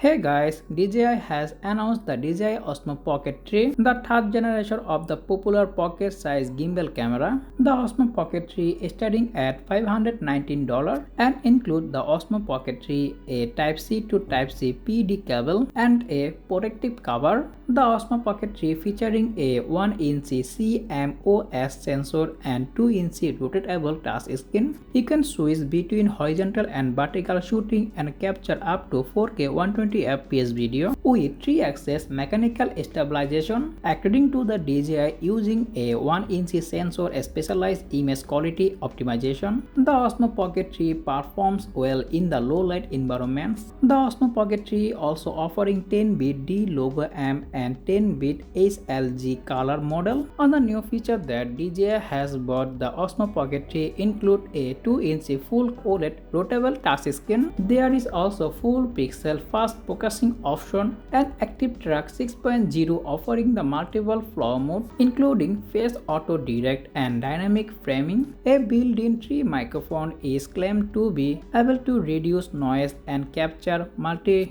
Hey guys, DJI has announced the DJI Osmo Pocket 3, the third generation of the popular pocket-sized gimbal camera. The Osmo Pocket 3 is starting at $519 and includes the Osmo Pocket 3, a Type-C to Type-C PD cable and a protective cover. The Osmo Pocket 3 featuring a 1-inch CMOS sensor and 2-inch rotatable touch screen. You can switch between horizontal and vertical shooting and capture up to 4K 120 FPS video with 3-axis mechanical stabilization. According to the DJI, using a 1-inch sensor specialized image quality optimization, the Osmo Pocket 3 performs well in the low light environments. The Osmo Pocket 3 also offering 10-bit D-Logo M and 10-bit HLG color model. On the new feature that DJI has bought the Osmo Pocket 3 include a 2-inch full OLED rotatable touchscreen. There is also full pixel fast focusing option and Active Track 6.0 offering the multiple flow modes including face auto direct and dynamic framing. A built-in 3 microphone is claimed to be able to reduce noise and capture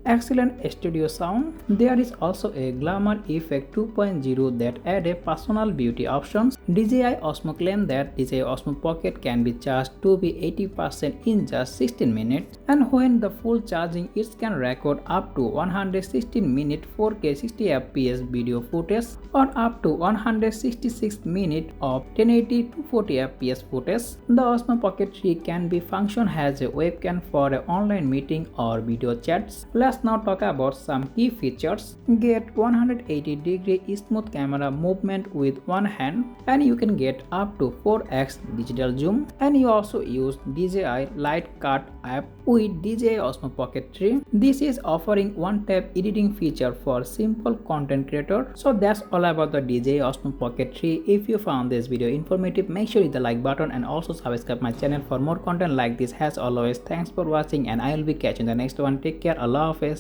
excellent studio sound. There is also a glamour effect 2.0 that add a personal beauty options. DJI Osmo claimed that DJI Osmo Pocket can be charged to be 80% in just 16 minutes, and when the full charging it can record up to 116 minute 4K 60 FPS video footage or up to 166 minutes of 1080 to 40 FPS footage. The Osmo Pocket 3 can be function as a webcam for an online meeting or video chats. Let's now talk about some key features. Get 180-degree smooth camera movement with one hand, and you can get up to 4x digital zoom, and you also use DJI Light Cut app with DJI Osmo Pocket 3. This is offering one-tap editing feature for simple content creator. So that's all about the DJI Osmo Pocket 3. If you found this video informative, make sure you hit the like button and also subscribe my channel for more content like this. As always, thanks for watching and I will be catching the next one. Take care. Allah Hafiz.